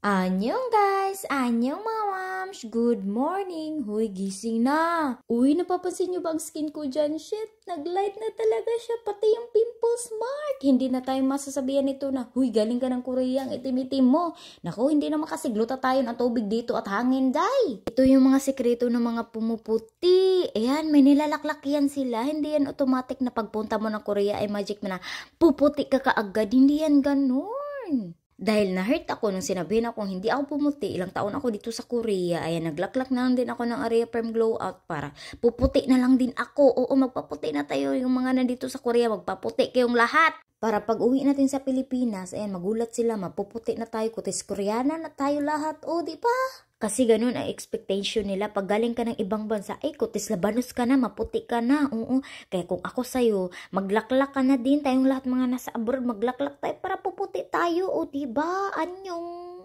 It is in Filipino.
Anyong guys! Anyong mga mams! Good morning! Huy, gising na! Uy, napapansin nyo ba ang skin ko dyan? Shit, nag-light na talaga siya. Pati yung pimples mark. Hindi na tayo masasabihan nito na, huy, galing ka ng Korea, ang itim-itim mo. Naku, hindi naman kasi gluta tayo ng tubig dito at hangin, day. Ito yung mga sekreto ng mga pumuputi. Ayan, may nilalaklak yan sila. Hindi yan automatic na pagpunta mo ng Korea ay magic mo na puputi ka kaagad. Hindi yan ganun. Dahil na-hurt ako nung sinabihin akong hindi ako pumuti, ilang taon ako dito sa Korea, ayan, naglaklak na lang din ako ng Area Perm Glow Out para puputi na lang din ako. Oo, magpaputi na tayo yung mga nandito sa Korea, magpaputi kayong lahat. Para pag uwi natin sa Pilipinas, ayan, magulat sila, mapuputi na tayo, kutis Koreana na tayo lahat. O, di ba? Kasi ganun ang expectation nila. Pag galing ka ng ibang bansa, ay, kutis labanos ka na, maputi ka na. Oo. Kaya kung ako sa'yo, maglaklak ka na din. Tayong lahat mga nasa abroad, maglaklak tayo para puputi tayo. O, diba? Anyong?